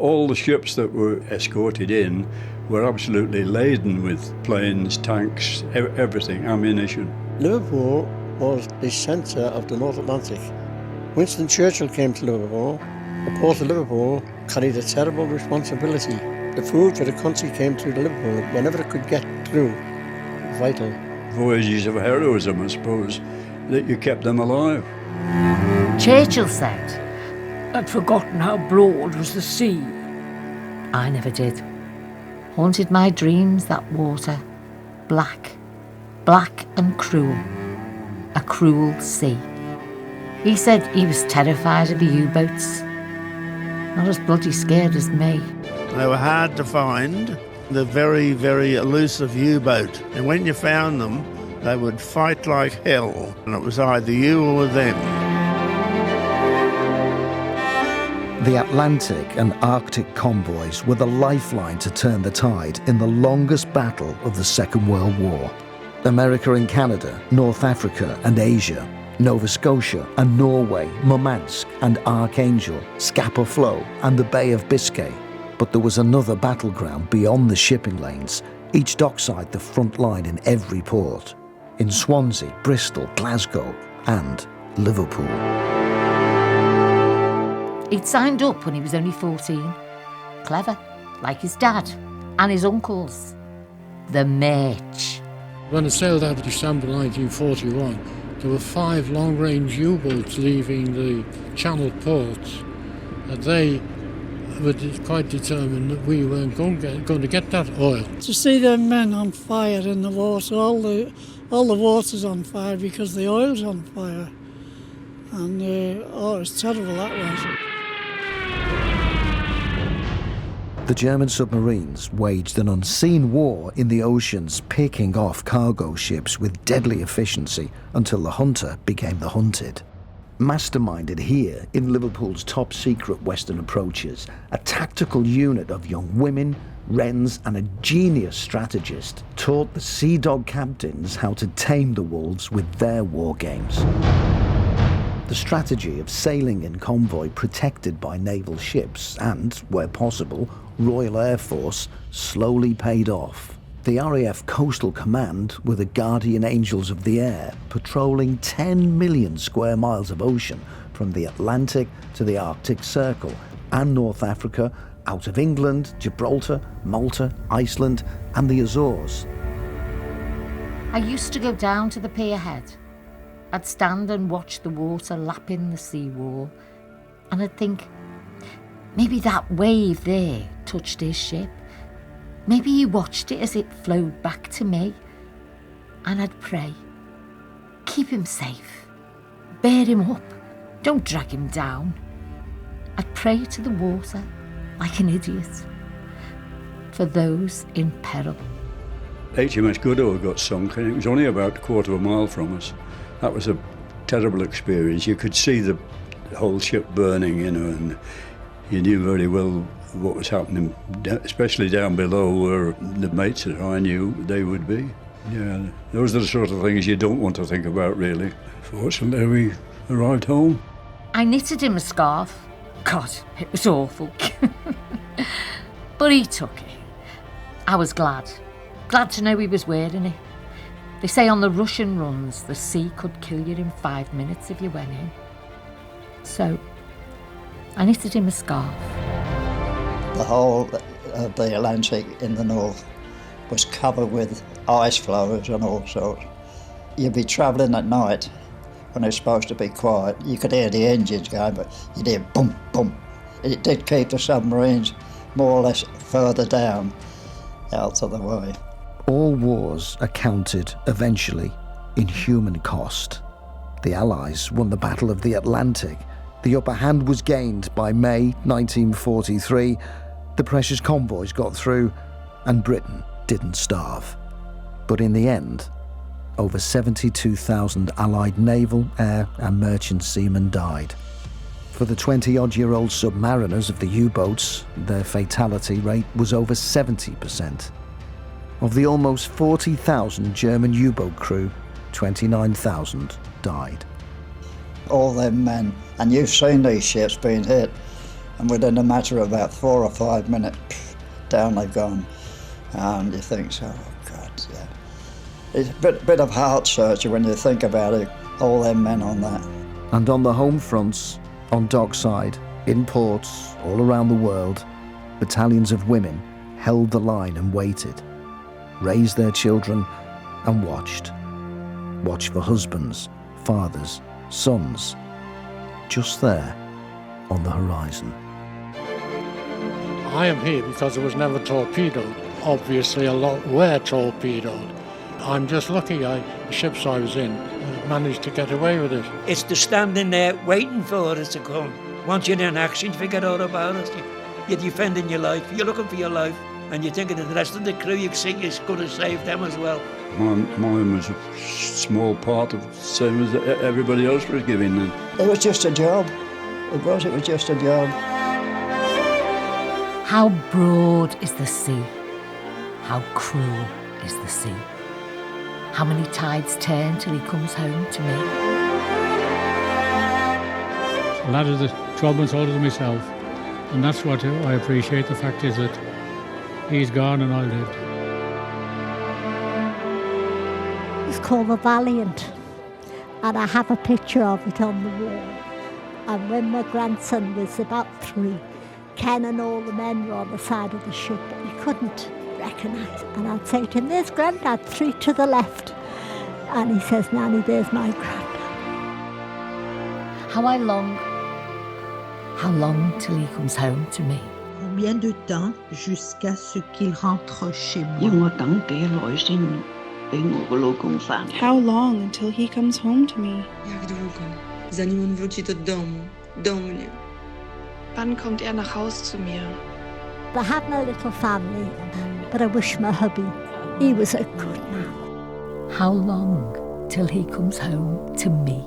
All the ships that were escorted in were absolutely laden with planes, tanks, everything, ammunition. Liverpool was the centre of the North Atlantic. Winston Churchill came to Liverpool. The port of Liverpool carried a terrible responsibility. The food for the country came through Liverpool whenever it could get through. Vital. Voyages of heroism, I suppose, that you kept them alive. Churchill said, "I'd forgotten how broad was the sea." I never did. Haunted my dreams, that water. Black. Black and cruel. A cruel sea. He said he was terrified of the U-boats. Not as bloody scared as me. They were hard to find. The very, very elusive U-boat. And when you found them, they would fight like hell. And it was either you or them. The Atlantic and Arctic convoys were the lifeline to turn the tide in the longest battle of the Second World War. America and Canada, North Africa and Asia, Nova Scotia and Norway, Murmansk and Archangel, Scapa Flow and the Bay of Biscay. But there was another battleground beyond the shipping lanes, each dockside the front line in every port. In Swansea, Bristol, Glasgow and Liverpool. He'd signed up when he was only 14. Clever, like his dad and his uncles. The Merch. When it sailed out of December 1941, there were 5 long-range U-boats leaving the Channel ports. They were quite determined that we weren't going to get that oil. To see them men on fire in the water, all the water's on fire because the oil's on fire. And it was terrible, that was. The German submarines waged an unseen war in the oceans, picking off cargo ships with deadly efficiency until the hunter became the hunted. Masterminded here in Liverpool's top-secret Western approaches, a tactical unit of young women, wrens and a genius strategist taught the Sea Dog captains how to tame the wolves with their war games. The strategy of sailing in convoy protected by naval ships and, where possible, Royal Air Force slowly paid off. The RAF Coastal Command were the guardian angels of the air, patrolling 10 million square miles of ocean from the Atlantic to the Arctic Circle and North Africa, out of England, Gibraltar, Malta, Iceland and the Azores. I used to go down to the pier head. I'd stand and watch the water lapping the seawall, and I'd think, maybe that wave there touched his ship. Maybe he watched it as it flowed back to me. And I'd pray, keep him safe, bear him up, don't drag him down. I'd pray to the water like an idiot for those in peril. HMS Goodall got sunk, and it was only about a quarter of a mile from us. That was a terrible experience. You could see the whole ship burning, and you knew very well what was happening, especially down below where the mates that I knew they would be. Yeah, those are the sort of things you don't want to think about, really. Fortunately, we arrived home. I knitted him a scarf. God, it was awful. But he took it. I was glad. Glad to know he was wearing it. They say on the Russian runs, the sea could kill you in 5 minutes if you went in. So, I knitted him a scarf. The whole of the Atlantic in the north was covered with ice floes and all sorts. You'd be travelling at night when it's supposed to be quiet. You could hear the engines going, but you'd hear boom, boom. It did keep the submarines more or less further down, out of the way. All wars are counted, eventually, in human cost. The Allies won the Battle of the Atlantic. The upper hand was gained by May 1943. The precious convoys got through, and Britain didn't starve. But in the end, over 72,000 Allied naval, air and merchant seamen died. For the 20-odd-year-old submariners of the U-boats, their fatality rate was over 70%. Of the almost 40,000 German U-boat crew, 29,000 died. All them men, and you've seen these ships being hit, And within a matter of about 4 or 5 minutes, down they've gone. And you think, oh God, yeah. It's a bit of heart searcher when you think about it, all them men on that. And on the home fronts, on dockside, in ports, all around the world, battalions of women held the line and waited, raised their children and watched. Watched for husbands, fathers, sons, just there on the horizon. I am here because it was never torpedoed. Obviously, a lot were torpedoed. I'm just lucky the ships I was in managed to get away with it. It's the standing there waiting for us to come. Once you're in action, you forget all about it. You're defending your life, you're looking for your life, and you're thinking of the rest of the crew, you think you're going to save them as well. Mine was a small part of the same as everybody else was giving then. It was just a job. It was just a job. How broad is the sea? How cruel is the sea? How many tides turn till he comes home to me? A lad is 12 months older than myself, and that's what I appreciate. The fact is that he's gone and I lived. It's called The Valiant, and I have a picture of it on the wall. And when my grandson was about 3, Ken and all the men were on the side of the ship, but he couldn't recognise. And I'd say to him, "There's Grandad, 3 to the left." And he says, "Nanny, there's my Grandad." How long till he comes home to me? Combien de temps jusqu'à ce qu'il rentre chez moi? How long until he comes home to me? Jak długo, zanim on wróci do domu, do mnie? Wann kommt nach Haus zu mir? I have no little family, but I wish my hubby, he was a good man. How long till he comes home to me?